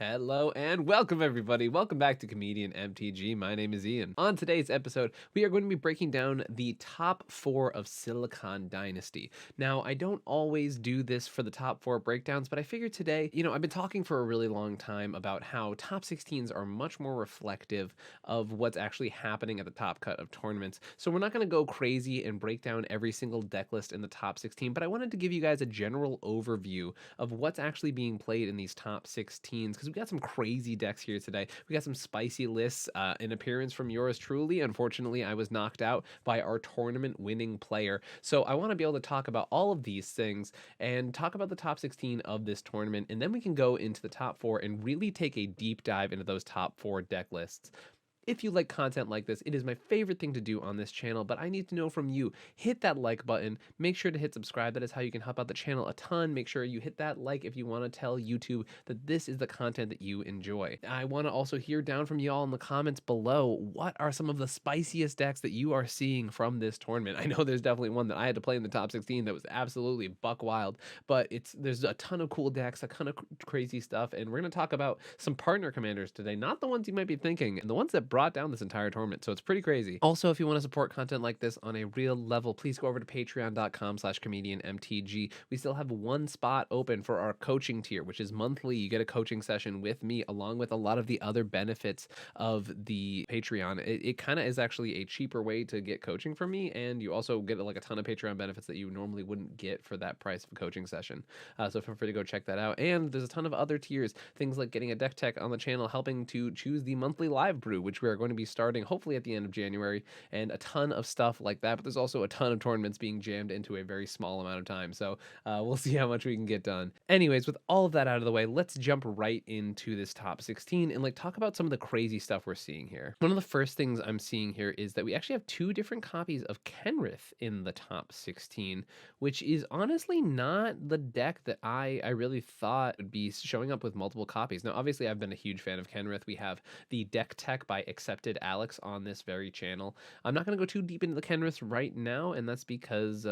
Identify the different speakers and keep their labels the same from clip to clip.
Speaker 1: Hello and welcome everybody. Welcome back to Comedian MTG. My name is Ian. On today's episode, we are going to be breaking down the top 4 of Silicon Dynasty. Now, I don't always do this for the top 4 breakdowns, but I figured today, I've been talking for a really long time about how top 16s are much more reflective of what's actually happening at the top cut of tournaments. So we're not going to go crazy and break down every single deck list in the top 16, but I wanted to give you guys a general overview of what's actually being played in these top 16s, because we got some crazy decks here today. We got some spicy lists, an appearance from yours truly. Unfortunately, I was knocked out by our tournament winning player. So I want to be able to talk about all of these things and talk about the top 16 of this tournament. And then we can go into the top 4 and really take a deep dive into those top 4 deck lists. If you like content like this, it is my favorite thing to do on this channel, but I need to know from you. Hit that like button. Make sure to hit subscribe. That is how you can help out the channel a ton. Make sure you hit that like if you want to tell YouTube that this is the content that you enjoy. I want to also hear down from y'all in the comments below. What are some of the spiciest decks that you are seeing from this tournament? I know there's definitely one that I had to play in the top 16 that was absolutely buck wild, but there's a ton of cool decks, a ton of crazy stuff, and we're going to talk about some partner commanders today, not the ones you might be thinking, and the ones that brought down this entire tournament. So it's pretty crazy. Also, if you want to support content like this on a real level, please go over to patreon.com/comedianmtg. We still have one spot open for our coaching tier, which is monthly. You get a coaching session with me along with a lot of the other benefits of the Patreon. It kind of is actually a cheaper way to get coaching from me, and you also get like a ton of Patreon benefits that you normally wouldn't get for that price of a coaching session. So feel free to go check that out. And there's a ton of other tiers, things like getting a deck tech on the channel, helping to choose the monthly live brew, which we are going to be starting hopefully at the end of January, and a ton of stuff like that. But there's also a ton of tournaments being jammed into a very small amount of time. So we'll see how much we can get done. Anyways, with all of that out of the way, let's jump right into this top 16 and talk about some of the crazy stuff we're seeing here. One of the first things I'm seeing here is that we actually have 2 different copies of Kenrith in the top 16, which is honestly not the deck that I really thought would be showing up with multiple copies. Now, obviously, I've been a huge fan of Kenrith. We have the deck tech by Accepted Alex on this very channel. I'm not going to go too deep into the Kenrith right now, and that's because,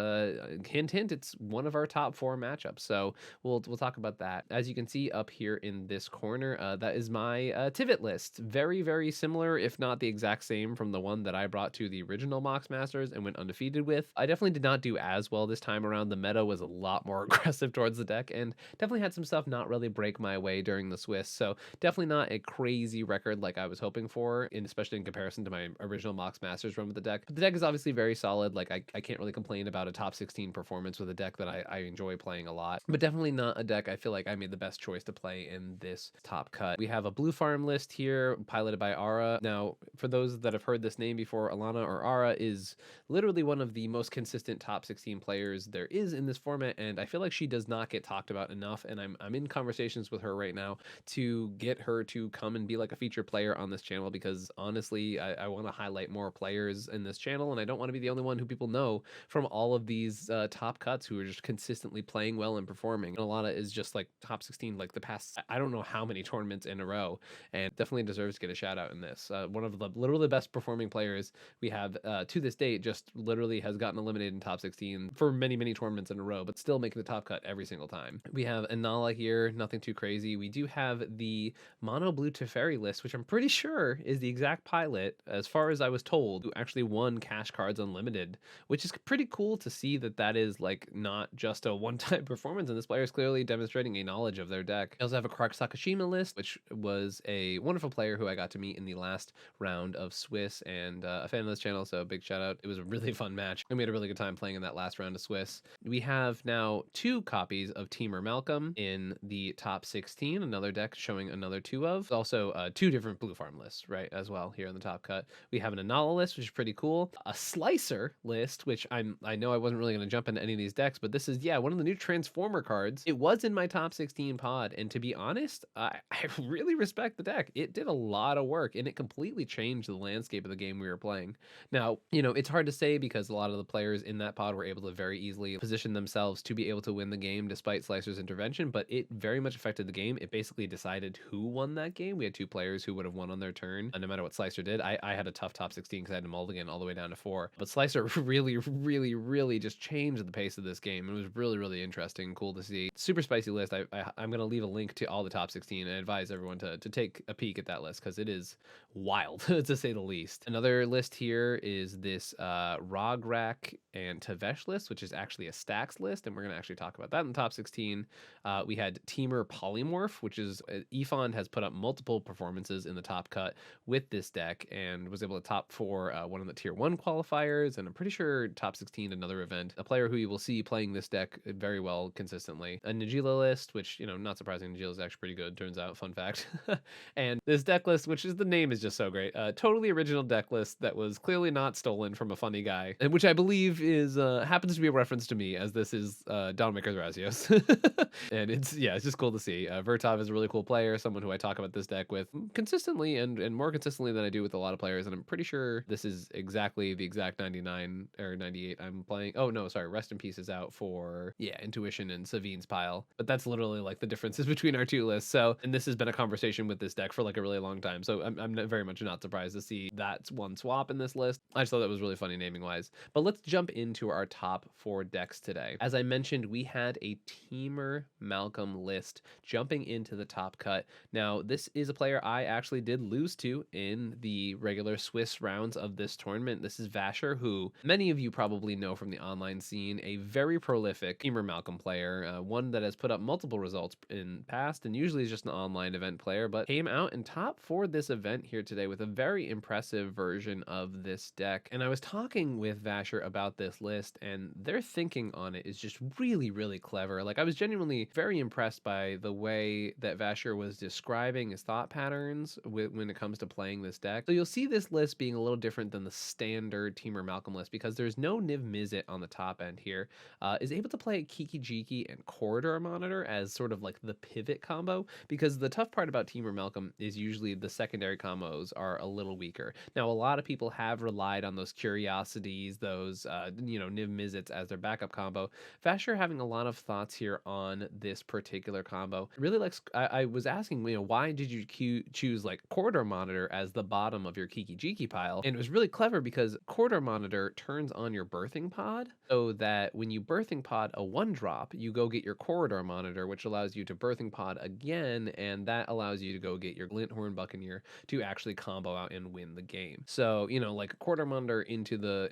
Speaker 1: hint, hint, it's one of our top 4 matchups. So we'll talk about that. As you can see up here in this corner, that is my Tivit list. Very, very similar, if not the exact same from the one that I brought to the original Mox Masters and went undefeated with. I definitely did not do as well this time around. The meta was a lot more aggressive towards the deck, and definitely had some stuff not really break my way during the Swiss. So definitely not a crazy record like I was hoping for, especially in comparison to my original Mox Masters run with the deck. But the deck is obviously very solid. I can't really complain about a top 16 performance with a deck that I enjoy playing a lot, but definitely not a deck I feel like I made the best choice to play in this top cut. We have a blue farm list here piloted by Ara. Now, for those that have heard this name before, Alana or Ara is literally one of the most consistent top 16 players there is in this format, and I feel like she does not get talked about enough, and I'm in conversations with her right now to get her to come and be like a featured player on this channel, because honestly, I want to highlight more players in this channel, and I don't want to be the only one who people know from all of these top cuts who are just consistently playing well and performing. And Alana is just like top 16 like the past, I don't know how many tournaments in a row, and definitely deserves to get a shout out in this. One of the literally best performing players we have to this date, just literally has gotten eliminated in top 16 for many, many tournaments in a row, but still making the top cut every single time. We have Inala here, nothing too crazy. We do have the mono blue Teferi list, which I'm pretty sure is the exact pilot, as far as I was told, who actually won Cash Cards Unlimited, which is pretty cool to see that is like not just a one-time performance, and this player is clearly demonstrating a knowledge of their deck. I also have a Krark Sakashima list, which was a wonderful player who I got to meet in the last round of Swiss, and a fan of this channel, so big shout out. It was a really fun match, and we had a really good time playing in that last round of Swiss. We have now 2 copies of Teamer Malcolm in the top 16, another deck showing another 2 of. Also 2 different blue farm lists, right, as well here in the top cut. We have an Inala list, which is pretty cool. A Slicer list, which I know I wasn't really going to jump into any of these decks, but this is, yeah, one of the new Transformer cards. It was in my top 16 pod, and to be honest, I really respect the deck. It did a lot of work, and it completely changed the landscape of the game we were playing. Now, it's hard to say because a lot of the players in that pod were able to very easily position themselves to be able to win the game despite Slicer's intervention, but it very much affected the game. It basically decided who won that game. We had 2 players who would have won on their turn, no no matter what Slicer did. I had a tough top 16 because I had to mulligan all the way down to 4. But Slicer really just changed the pace of this game. It was really interesting, cool to see. Super spicy list. I'm going to leave a link to all the top 16 and advise everyone to take a peek at that list because it is wild to say the least. Another list here is this Rograk and Tavesh list, which is actually a stacks list, and we're going to actually talk about that in the top 16. We had Teamer Polymorph, which is Efond has put up multiple performances in the top cut with this deck and was able to top 4 one of the tier 1 qualifiers, and I'm pretty sure top 16 another event. A player who you will see playing this deck very well consistently. A Najila list, which, you know, not surprising, Najila is actually pretty good, turns out, fun fact. And this deck list, which is, the name is just so great, totally original deck list that was clearly not stolen from a funny guy, and which I believe is happens to be a reference to me, as this is Donmaker's Razios. And it's just cool to see. Vertov is a really cool player, someone who I talk about this deck with consistently and more consistently than I do with a lot of players, and I'm pretty sure this is exactly the exact 99 or 98 I'm playing. Oh no, sorry, Rest in Peace is out for Intuition and Savine's pile, but that's literally like the differences between our two lists. So, and this has been a conversation with this deck for like a really long time, so I'm very much not surprised to see that's one swap in this list. I just thought that was really funny naming wise. But let's jump into our top 4 decks today. As I mentioned, we had a Teamer Malcolm list jumping into the top cut. Now, this is a player I actually did lose to in the regular Swiss rounds of this tournament. This is Vasher, who many of you probably know from the online scene, a very prolific Teamer Malcolm player, one that has put up multiple results in past and usually is just an online event player, but came out in top 4 this event here today with a very impressive version of this deck. And I was talking with Vasher about this list, and their thinking on it is just really clever. Like, I was genuinely very impressed by the way that Vasher was describing his thought patterns when it comes to playing this deck. So you'll see this list being a little different than the standard Teamer Malcolm list because there's no Niv Mizzet on the top end here. Is able to play Kiki Jiki and Corridor Monitor as sort of like the pivot combo, because the tough part about Teamer Malcolm is usually the secondary combos are a little weaker. Now, a lot of people have relied on those Curiosities, those Niv Mizzets as their backup combo. Vasher having a lot of thoughts here on this particular combo. Really likes, I was asking, why did you choose like Corridor Monitor as the bottom of your Kiki Jiki pile? And it was really clever because Corridor Monitor turns on your birthing pod, so that when you birthing pod a 1-drop, you go get your Corridor Monitor, which allows you to birthing pod again, and that allows you to go get your Glinthorn Buccaneer to actually combo out and win the game. So, like Corridor Monitor into the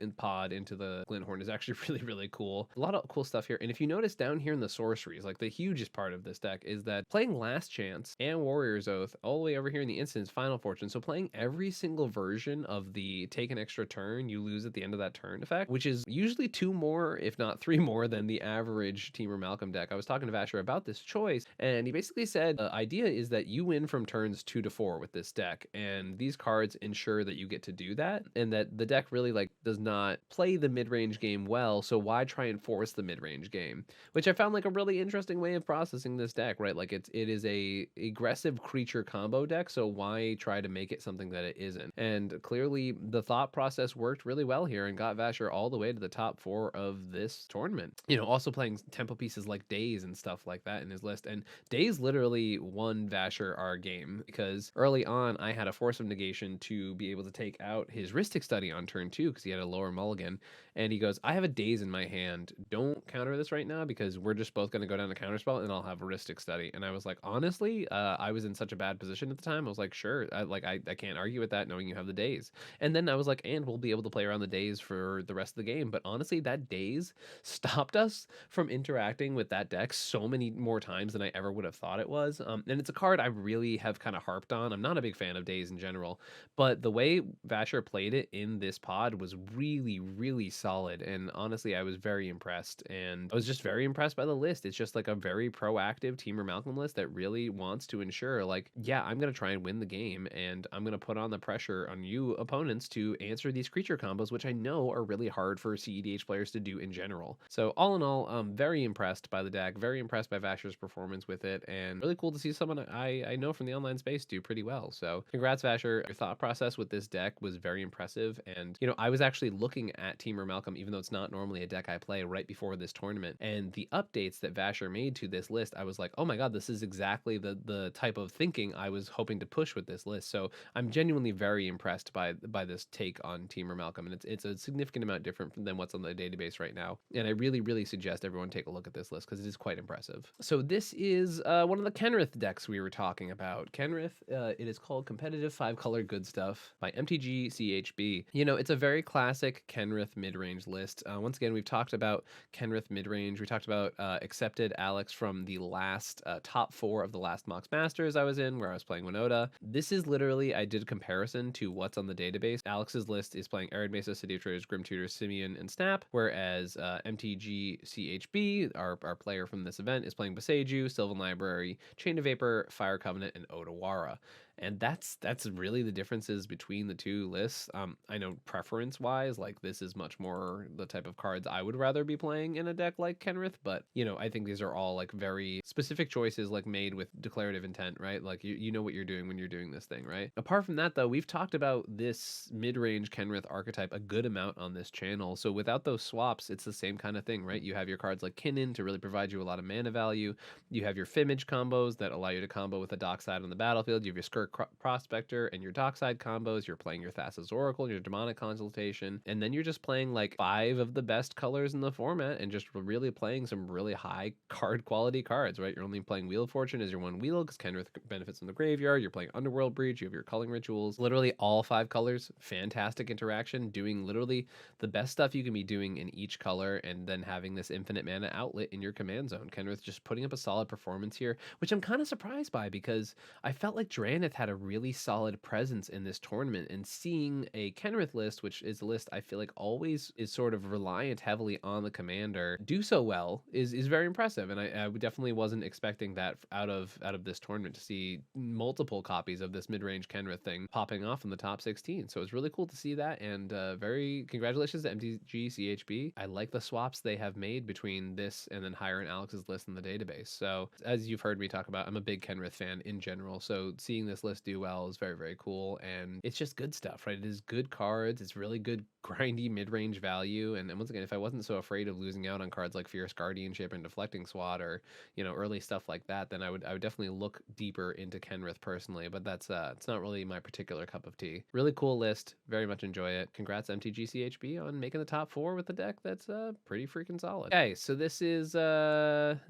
Speaker 1: Glinthorn is actually really cool. A lot of cool stuff here. And if you notice down here in the sorceries, like the hugest part of this deck is that playing Last Chance and Warrior's Oath all the way over here in the instance Final Fortune, so playing every single version of the take an extra turn, you lose at the end of that turn effect, which is usually 2 more, if not 3 more than the average Teamer Malcolm deck. I was talking to Vasher about this choice, and he basically said the idea is that you win from turns 2 to 4 with this deck, and these cards ensure that you get to do that, and that the deck really does not play the mid-range game well, so why try and force the mid-range game? Which I found like a really interesting way of processing this deck, right? Like it is a aggressive creature combo deck, so why try to make it something that it isn't? And clearly the thought process worked really well here and got Vasher all the way to the top 4 of this tournament. Also playing tempo pieces like Daze and stuff like that in his list, and Daze literally won Vasher our game because early on I had a Force of Negation to be able to take out his Rhystic Study on turn 2 because he had a lower mulligan, and he goes, I have a Daze in my hand, don't counter this right now because we're just both going to go down to counterspell and I'll have a Rhystic Study. And I was like, honestly, I was in such a bad position at the time. I was like, sure, I can't argue with that knowing you have the Daze. And then I was like, and we'll be able to play around the Daze for the rest of the game. But honestly, that Daze stopped us from interacting with that deck so many more times than I ever would have thought it was. And it's a card I really have kind of harped on. I'm not a big fan of Daze in general, but the way Vasher played it in this pod was really solid. And honestly, I was very impressed, and I was just very impressed by the list. It's just like a very proactive Teamer Malcolm list that really wants to ensure, like, yeah, I'm going to try and win the game, and I'm going to put on the pressure on you opponents to answer these creature combos, which I know are really hard for cEDH players to do in general. So all in all, very impressed by the deck, very impressed by Vasher's performance with it, and really cool to see someone I know from the online space do pretty well. So congrats, Vasher. Your thought process with this deck was very impressive, and I was actually looking at Teamer Malcolm, even though it's not normally a deck I play, right before this tournament, and the updates that Vasher made to this list, I was like, oh my god, this is exactly the type of thinking I was hoping to push with this list. So I'm genuinely very impressed by this take on Teamer Malcolm, and it's a significant amount different than what's on the database right now. And I really suggest everyone take a look at this list because it is quite impressive. So this is one of the Kenrith decks we were talking about. Kenrith, it is called Competitive 5-Color Good Stuff by MTG CHB. You know, it's a very classic Kenrith mid-range list. Once again, we've talked about Kenrith mid-range. We talked about Accepted Alex from the last top 4 of the last Mox Masters I was in, where I was playing Winota. This is literally, I did a comparison to what's on the database. Alex's list is playing Arid Mesa, City of Traders, Grim Tutor, Simeon, and Snap, whereas MTG CHB, our player from this event, is playing Boseiju, Sylvan Library, Chain of Vapor, Fire Covenant, and Odawara. And that's really the differences between the two lists. I know preference-wise, like this is much more the type of cards I would rather be playing in a deck like Kenrith, but you know, I think these are all like very specific choices, like made with declarative intent, right? Like you know what you're doing when you're doing this thing, right? Apart from that though, we've talked about this mid-range Kenrith archetype a good amount on this channel. So without those swaps, it's the same kind of thing, right? You have your cards like Kinnan to really provide you a lot of mana value. You have your Fimage combos that allow you to combo with a Dockside on the battlefield. You have your Skirk Prospector and your Dockside combos. You're playing your Thassa's Oracle, your Demonic Consultation, and then you're just playing like 5 of the best colors in the format and just really playing some really high card quality cards, right? You're only playing Wheel of Fortune as your one wheel because Kenrith benefits in the graveyard. You're playing Underworld Breach. You have your Culling Rituals. Literally all 5 colors. Fantastic interaction. Doing literally the best stuff you can be doing in each color, and then having this infinite mana outlet in your command zone. Kenrith just putting up a solid performance here, which I'm kind of surprised by because I felt like Drannith had a really solid presence in this tournament, and seeing a Kenrith list, which is a list I feel like always is sort of reliant heavily on the commander, do so well is very impressive. And I definitely wasn't expecting that out of this tournament, to see multiple copies of this mid-range Kenrith thing popping off in the top 16. So it's really cool to see that, and very congratulations to MTG CHB. I like the swaps they have made between this and then higher in Alex's list in the database. So as you've heard me talk about, I'm a big Kenrith fan in general, so seeing this list do well is very cool, and it's just good stuff, right? It is good cards. It's really good grindy mid-range value, and once again, if I wasn't so afraid of losing out on cards like Fierce Guardianship and Deflecting Swat, or you know, early stuff like that, then I would definitely look deeper into Kenrith personally, but that's it's not really my particular cup of tea. Really cool list, very much enjoy it. Congrats MTG CHB on making the top 4 with a deck that's pretty freaking solid. Okay, so this is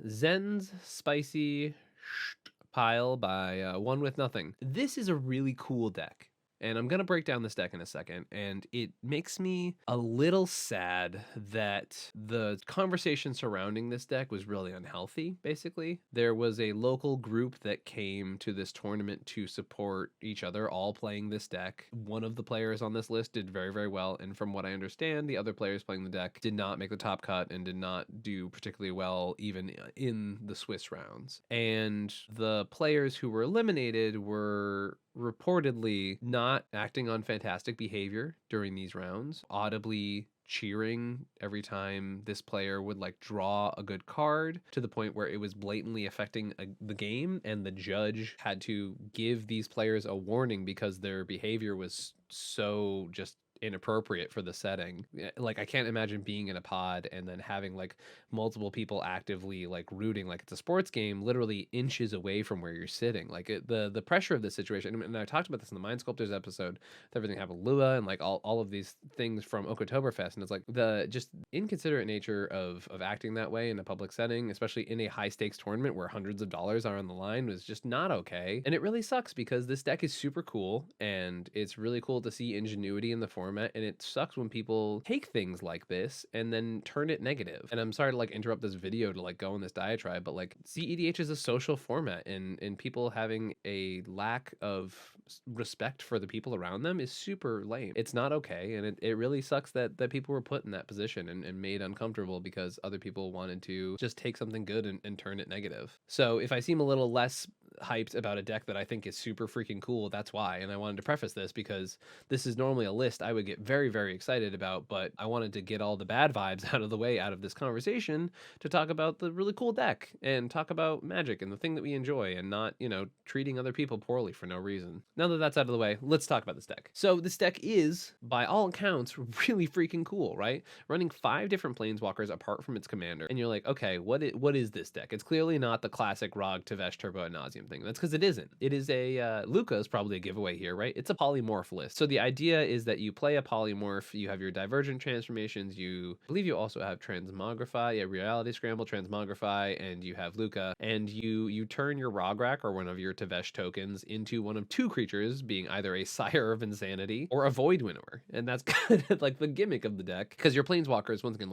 Speaker 1: Zen's Spicy Pile by One With Nothing. This is a really cool deck, and I'm going to break down this deck in a second, and it makes me a little sad that the conversation surrounding this deck was really unhealthy, basically. There was a local group that came to this tournament to support each other, all playing this deck. One of the players on this list did very well, and from what I understand, the other players playing the deck did not make the top cut and did not do particularly well even in the Swiss rounds. And the players who were eliminated were reportedly not acting on fantastic behavior during these rounds, audibly cheering every time this player would like draw a good card, to the point where it was blatantly affecting the game, and the judge had to give these players a warning because their behavior was so just inappropriate for the setting. Like, I can't imagine being in a pod and then having like multiple people actively like rooting like it's a sports game, literally inches away from where you're sitting. Like the pressure of this situation, and I talked about this in the Mind Sculptors episode with everything happened with Lua and like all of these things from Oktoberfest, and it's like the just inconsiderate nature of acting that way in a public setting, especially in a high stakes tournament where hundreds of dollars are on the line, was just not okay. And it really sucks because this deck is super cool, and it's really cool to see ingenuity in the format, and it sucks when people take things like this and then turn it negative. And I'm sorry to like interrupt this video to like go on this diatribe, but like cEDH is a social format, and people having a lack of respect for the people around them is super lame. It's not okay, and it really sucks that people were put in that position and made uncomfortable because other people wanted to just take something good and turn it negative. So if I seem a little less hyped about a deck that I think is super freaking cool, that's why. And I wanted to preface this because this is normally a list I would get very excited about, but I wanted to get all the bad vibes out of the way out of this conversation to talk about the really cool deck and talk about Magic and the thing that we enjoy, and not, you know, treating other people poorly for no reason. Now that that's out of the way, let's talk about this deck. So this deck is, by all accounts, really freaking cool, right? Running 5 different planeswalkers apart from its commander, and you're like, okay, what is this deck? It's clearly not the classic Rog Tevesh Turbo ad nauseam same thing. That's because it isn't. It is a Luca is probably a giveaway here, right? It's a polymorph list. So the idea is that you play a polymorph, you have your divergent transformations, I believe you also have transmogrify, reality scramble, transmogrify, and you have Luca, and you turn your Rograk or one of your Tevesh tokens into one of two creatures, being either a Sire of Insanity or a Void Winnower. And that's kind of like the gimmick of the deck, because your planeswalkers, once again,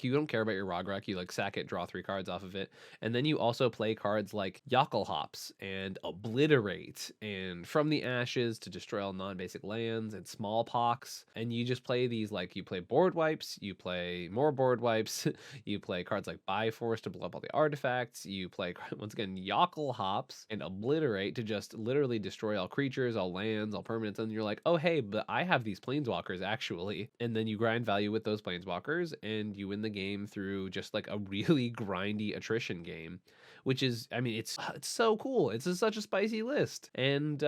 Speaker 1: you don't care about your Rograk, you like sack it, draw 3 cards off of it, and then you also play cards like Yockelhops and Obliterate and From the Ashes to destroy all non-basic lands and Smallpox, and you just play these, like, you play board wipes, you play more board wipes, you play cards like Bifrost to blow up all the artifacts, you play once again Yockelhops and Obliterate to just literally destroy all creatures, all lands, all permanents, and you're like, oh hey, but I have these planeswalkers actually, and then you grind value with those planeswalkers and you win the game through just like a really grindy attrition game, which is, I mean, it's so cool. It's just such a spicy list, and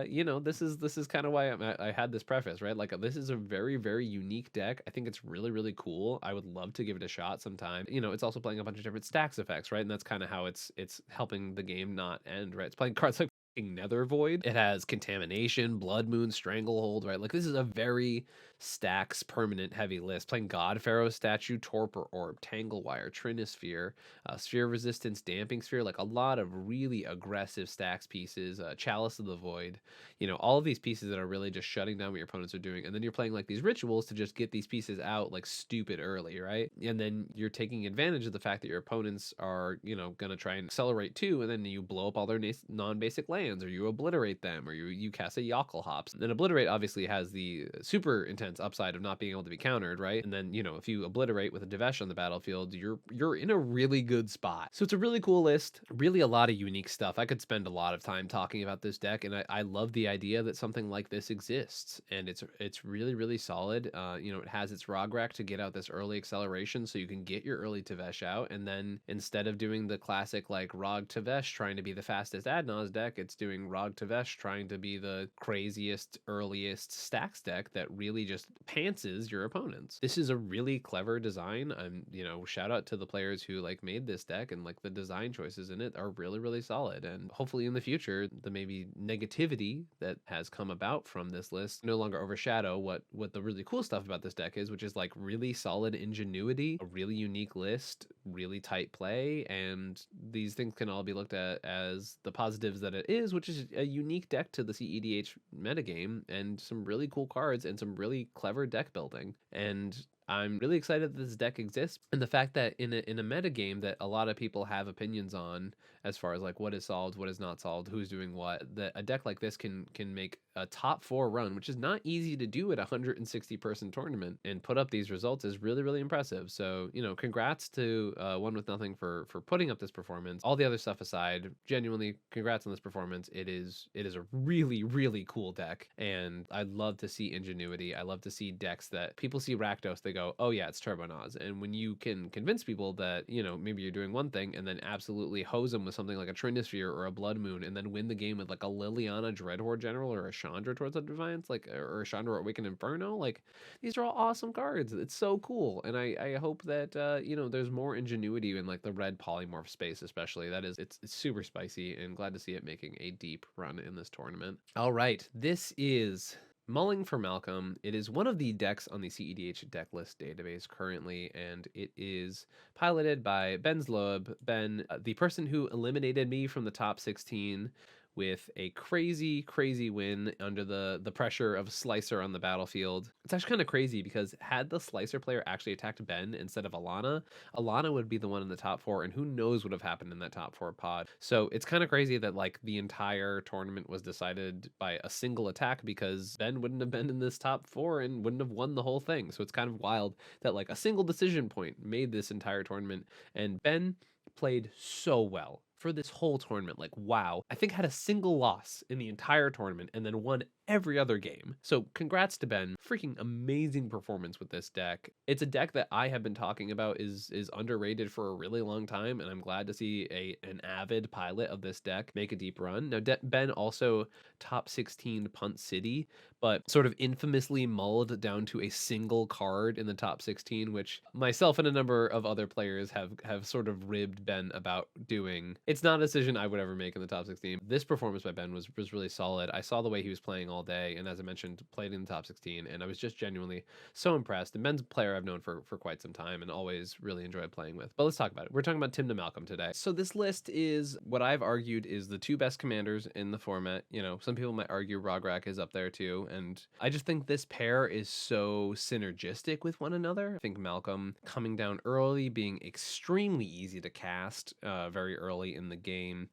Speaker 1: you know, this is kind of why I had this preface, right? Like, this is a very, very unique deck. I think it's really, really cool. I would love to give it a shot sometime. You know, it's also playing a bunch of different stacks effects, right? And that's kind of how it's helping the game not end, right? It's playing cards like Nether Void. It has Contamination, Blood Moon, Stranglehold, right? Like, this is a very stacks permanent heavy list. Playing God Pharaoh Statue, Torpor Orb, Tanglewire, Trinisphere, Sphere of Resistance, Damping Sphere, like a lot of really aggressive stacks pieces, Chalice of the Void, you know, all of these pieces that are really just shutting down what your opponents are doing. And then you're playing like these rituals to just get these pieces out like stupid early, right? And then you're taking advantage of the fact that your opponents are, you know, gonna try and accelerate too, and then you blow up all their non-basic lands, or you obliterate them, or you cast a Yockelhops. And Obliterate obviously has the super intense upside of not being able to be countered, right? And then, you know, if you obliterate with a Devesh on the battlefield, you're in a really good spot. So it's a really cool list, really a lot of unique stuff. I could spend a lot of time talking about this deck, and I love the idea that something like this exists, and it's really, really solid. You know, it has its Rograk to get out this early acceleration, so you can get your early Tevesh out, and then instead of doing the classic like Rog Tevesh trying to be the fastest Adnaz deck, it's doing Rog Tevesh trying to be the craziest, earliest stacks deck that really just pantses your opponents. This is a really clever design. You know, shout out to the players who like made this deck, and like the design choices in it are really, really solid. And hopefully in the future, the maybe negativity that has come about from this list no longer overshadow what the really cool stuff about this deck is, which is like really solid ingenuity, a really unique list, really tight play, and these things can all be looked at as the positives that it is, which is a unique deck to the cEDH metagame, and some really cool cards and some really clever deck building. And I'm really excited that this deck exists, and the fact that in a metagame that a lot of people have opinions on, as far as like what is solved, what is not solved, who's doing what, that a deck like this can make a top 4 run, which is not easy to do at a 160 person tournament, and put up these results is really, really impressive. So, you know, congrats to One With Nothing for putting up this performance. All the other stuff aside, genuinely congrats on this performance. It is a really, really cool deck, and I love to see ingenuity. I love to see decks that people see Rakdos, they go, oh yeah, it's Turbo-Naz. And when you can convince people that, you know, maybe you're doing one thing and then absolutely hose them with something like a Trinisphere or a Blood Moon, and then win the game with like a Liliana Dreadhorde General or a Chandra Towards the Defiance, like, or a Chandra Awakened Inferno, like, these are all awesome cards. It's so cool, and I hope that you know, there's more ingenuity in like the red polymorph space, especially. That is, it's super spicy, and glad to see it making a deep run in this tournament. All right, this is Mulling for Malcolm. It is one of the decks on the cEDH deck list database currently, and it is piloted by Ben Zloeb. Ben, the person who eliminated me from the top 16 with a crazy, crazy win under the pressure of Slicer on the battlefield. It's actually kind of crazy, because had the Slicer player actually attacked Ben instead of Alana, Alana would be the one in the top 4, and who knows what would have happened in that top 4 pod. So it's kind of crazy that like the entire tournament was decided by a single attack, because Ben wouldn't have been in this top 4 and wouldn't have won the whole thing. So it's kind of wild that like a single decision point made this entire tournament, and Ben played so well for this whole tournament. Like, wow. I think had a single loss in the entire tournament and then won every other game. So congrats to Ben. Freaking amazing performance with this deck. It's a deck that I have been talking about is underrated for a really long time, and I'm glad to see an avid pilot of this deck make a deep run. Now, Ben also top 16 Punt City, but sort of infamously mulled down to a single card in the top 16, which myself and a number of other players have sort of ribbed Ben about doing. It's not a decision I would ever make in the top 16. This performance by Ben was really solid. I saw the way he was playing all day, and as I mentioned, played in the top 16, and I was just genuinely so impressed. And Ben's a player I've known for quite some time and always really enjoyed playing with. But let's talk about it. We're talking about Tim to Malcolm today. So this list is what I've argued is the two best commanders in the format. You know, some people might argue Rograk is up there too, and I just think this pair is so synergistic with one another. I think Malcolm coming down early, being extremely easy to cast very early in the game,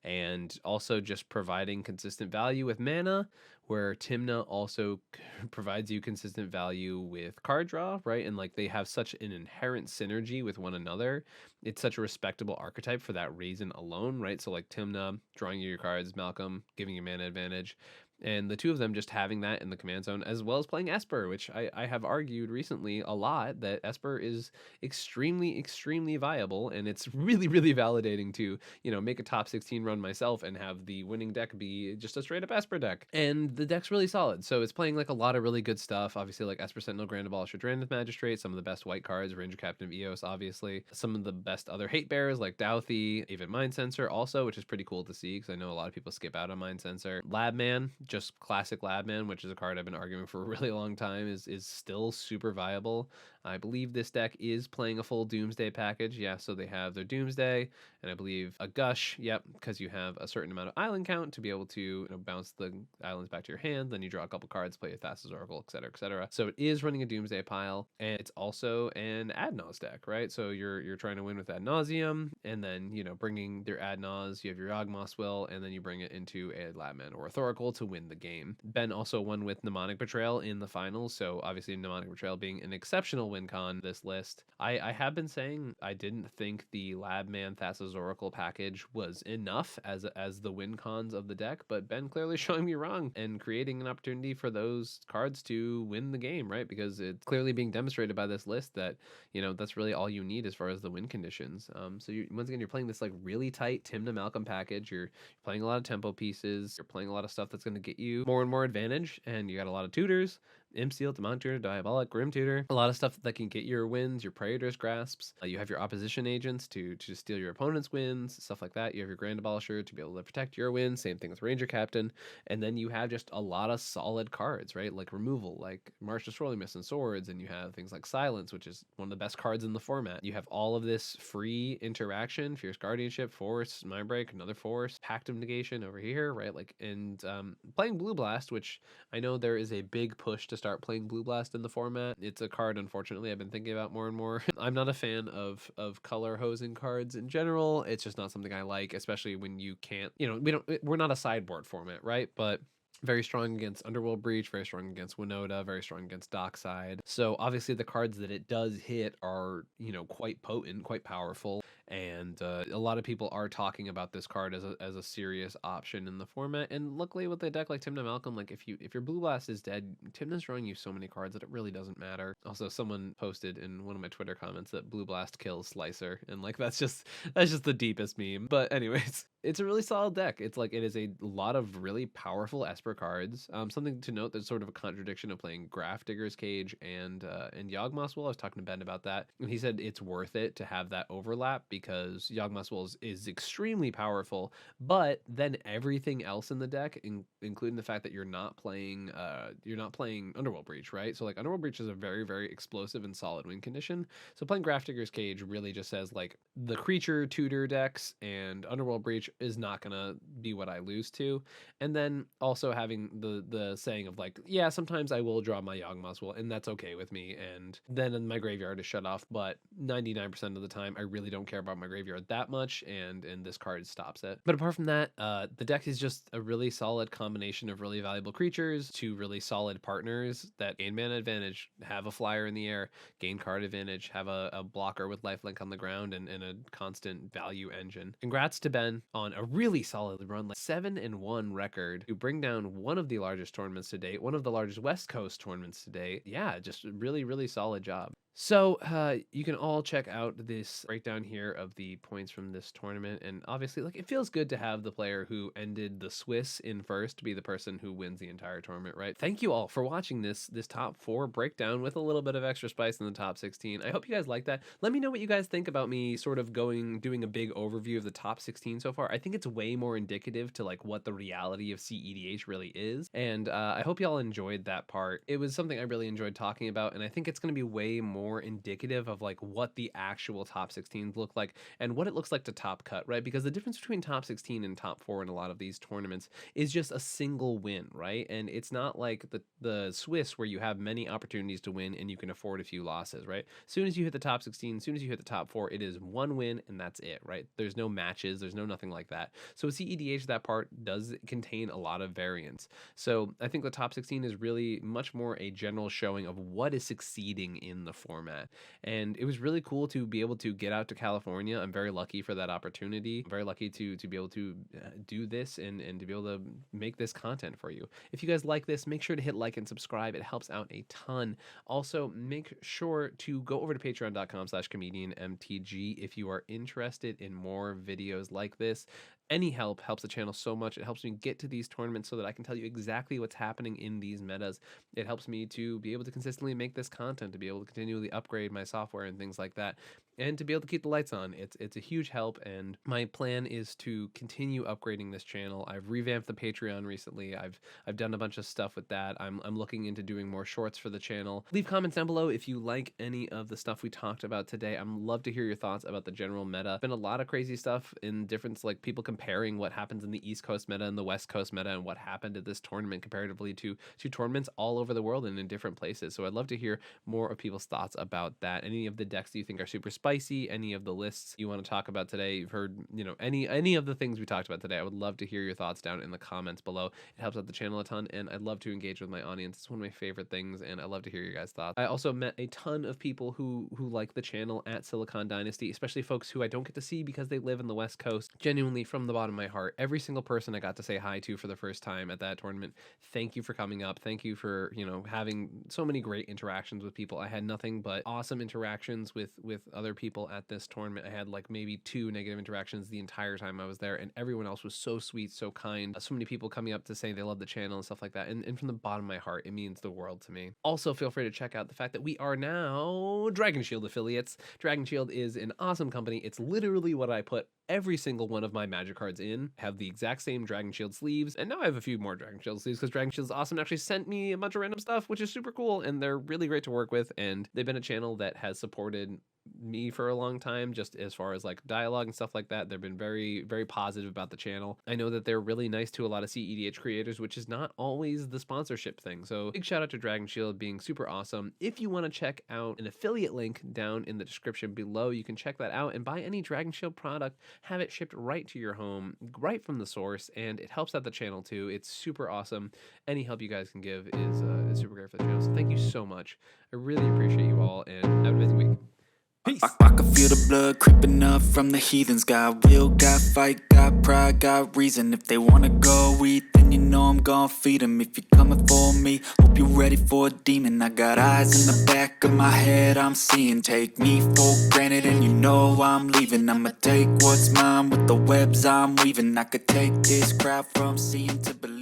Speaker 1: and also just providing consistent value with mana, where Timna also provides you consistent value with card draw, right? And like they have such an inherent synergy with one another. It's such a respectable archetype for that reason alone, right? So like Timna drawing you your cards, Malcolm giving you mana advantage. And the two of them just having that in the command zone, as well as playing Esper, which I have argued recently a lot that Esper is extremely viable. And it's really validating to, you know, make a top 16 run myself and have the winning deck be just a straight up Esper deck. And the deck's really solid. So it's playing like a lot of really good stuff. Obviously, like Esper Sentinel, Grand Abolisher, Drandeth Magistrate, some of the best white cards, Ranger Captain of Eos, obviously. Some of the best other hate bears like Douthie, even Mind Sensor also, which is pretty cool to see because I know a lot of people skip out on Mind Sensor. Labman, just classic Labman, which is a card I've been arguing for a really long time, is still super viable. I believe this deck is playing a full Doomsday package. Yeah, so they have their Doomsday, and I believe a Gush, yep, because you have a certain amount of island count to be able to, you know, bounce the islands back to your hand, then you draw a couple cards, play a Thassa's Oracle, etc., etc. So it is running a Doomsday pile, and it's also an Ad Nauseam deck, right? So you're trying to win with Ad Nauseam, and then, you know, bringing their Ad Nauseam, you have your Yawgmoth's Will, and then you bring it into a Labman or a Thoracle to win the game. Ben also won with Mnemonic Betrayal in the finals, so obviously Mnemonic Betrayal being an exceptional win con this list. I have been saying I didn't think the Labman Thassa's Oracle package was enough as the win cons of the deck, but Ben clearly showing me wrong and creating an opportunity for those cards to win the game, right? Because it's clearly being demonstrated by this list that, you know, that's really all you need as far as the win conditions. So once again, you're playing this like really tight Tim to Malcolm package. You're playing a lot of tempo pieces. You're playing a lot of stuff that's going to get you more and more advantage, and you got a lot of tutors. Imp-Seal, Demonic Tutor, Diabolic, Grim Tutor. A lot of stuff that can get your wins, your Praetor's Grasps. You have your opposition agents to steal your opponent's wins, stuff like that. You have your Grand Abolisher to be able to protect your wins. Same thing with Ranger Captain. And then you have just a lot of solid cards, right? Like removal, like March to Sorely Mist and Swords. And you have things like Silence, which is one of the best cards in the format. You have all of this free interaction, Fierce Guardianship, Force, Mindbreak, another Force, Pact of Negation over here, right? Like, and playing Blue Blast, which I know there is a big push to start playing Blue Blast in the format. It's a card, unfortunately, I've been thinking about more and more. I'm not a fan of color hosing cards in general. It's just not something I like, especially when you can't, you know, we're not a sideboard format, right? But very strong against Underworld Breach, very strong against Winota, very strong against Dockside. So obviously the cards that it does hit are, you know, quite potent, quite powerful. And a lot of people are talking about this card as a serious option in the format. And luckily with a deck like Timna Malcolm, like if your Blue Blast is dead, Timna's drawing you so many cards that it really doesn't matter. Also, someone posted in one of my Twitter comments that Blue Blast kills Slicer, and like that's just the deepest meme. But anyways, it's a really solid deck. It's like it is a lot of really powerful Esper cards. Something to note, that's sort of a contradiction of playing Graph Digger's Cage and Yawgmoth's Will. I was talking to Ben about that, and he said it's worth it to have that overlap because Yawgmoth's Will is extremely powerful, but then everything else in the deck, including the fact that you're not playing Underworld Breach, right? So like Underworld Breach is a very explosive and solid win condition. So playing Graph Digger's Cage really just says like the creature tutor decks and Underworld Breach is not gonna be what I lose to. And then also having the saying of like, yeah, sometimes I will draw my Yawgmoth's Will, and that's okay with me. And then my graveyard is shut off, but 99% of the time I really don't care about my graveyard that much, and this card stops it. But apart from that, the deck is just a really solid combination of really valuable creatures to really solid partners that gain mana advantage, have a flyer in the air, gain card advantage, have a blocker with lifelink on the ground, and a constant value engine. Congrats to Ben on a really solid run, like 7-1 record to bring down one of the largest tournaments to date, one of the largest West Coast tournaments to date. Yeah, just really solid job. So, you can all check out this breakdown here of the points from this tournament, and obviously, like, it feels good to have the player who ended the Swiss in first be the person who wins the entire tournament, right? Thank you all for watching this top 4 breakdown with a little bit of extra spice in the top 16. I hope you guys like that. Let me know what you guys think about me sort of doing a big overview of the top 16 so far. I think it's way more indicative to like what the reality of cEDH really is, and I hope y'all enjoyed that part. It was something I really enjoyed talking about, and I think it's going to be way more indicative of like what the actual top 16s look like and what it looks like to top cut, right? Because the difference between top 16 and top 4 in a lot of these tournaments is just a single win, right? And it's not like the Swiss where you have many opportunities to win and you can afford a few losses, right? As soon as you hit the top 16, as soon as you hit the top 4, it is one win and that's it, right? There's no matches, there's no nothing like that. So cEDH, that part does contain a lot of variance. So I think the top 16 is really much more a general showing of what is succeeding in the format. And it was really cool to be able to get out to California. I'm very lucky for that opportunity. I'm very lucky to be able to do this and to be able to make this content for you. If you guys like this, make sure to hit like and subscribe. It helps out a ton. Also, make sure to go over to patreon.com/comedianmtg if you are interested in more videos like this. Any help helps the channel so much. It helps me get to these tournaments so that I can tell you exactly what's happening in these metas. It helps me to be able to consistently make this content, to be able to continually upgrade my software and things like that, and to be able to keep the lights on. It's a huge help, and my plan is to continue upgrading this channel. I've revamped the Patreon recently. I've done a bunch of stuff with that. I'm looking into doing more shorts for the channel. Leave comments down below if you like any of the stuff we talked about today. I'd love to hear your thoughts about the general meta. Been a lot of crazy stuff in different, like people comparing what happens in the East Coast meta and the West Coast meta and what happened at this tournament comparatively to tournaments all over the world and in different places. So I'd love to hear more of people's thoughts about that. Any of the decks that you think are super spicy, any of the lists you want to talk about today, you've heard, you know, any of the things we talked about today, I would love to hear your thoughts down in the comments below. It helps out the channel a ton, and I'd love to engage with my audience. It's one of my favorite things, and I love to hear your guys' thoughts. I also met a ton of people who like the channel at Silicon Dynasty, especially folks who I don't get to see because they live in the West Coast. Genuinely, from the bottom of my heart, every single person I got to say hi to for the first time at that tournament, thank you for coming up. Thank you for, you know, having so many great interactions with people. I had nothing but awesome interactions with other people at this tournament. I had like maybe 2 negative interactions the entire time I was there, and everyone else was so sweet, so kind. So many people coming up to say they love the channel and stuff like that, and from the bottom of my heart, it means the world to me. Also, feel free to check out the fact that we are now Dragonshield affiliates. Dragonshield is an awesome company. It's literally what I put every single one of my magic cards in. I have the exact same Dragonshield sleeves, and now I have a few more Dragonshield sleeves because Dragonshield is awesome. Actually sent me a bunch of random stuff, which is super cool, and they're really great to work with, and they've been a channel that has supported me for a long time, just as far as like dialogue and stuff like that. They've been very, very positive about the channel. I know that they're really nice to a lot of cEDH creators, which is not always the sponsorship thing. So big shout out to Dragonshield being super awesome. If you want to check out an affiliate link down in the description below, you can check that out and buy any Dragonshield product, have it shipped right to your home, right from the source, and it helps out the channel too. It's super awesome. Any help you guys can give is super great for the channel. So thank you so much. I really appreciate you all, and have an amazing week. Peace.
Speaker 2: I can feel the blood creeping up from the heathens. Got will, got fight, got pride, got reason. If they wanna go eat, then you know I'm gon' feed them. If you're coming for me, hope you're ready for a demon. I got eyes in the back of my head, I'm seeing. Take me for granted and you know I'm leaving. I'ma take what's mine with the webs I'm weaving. I could take this crowd from seeing to believing.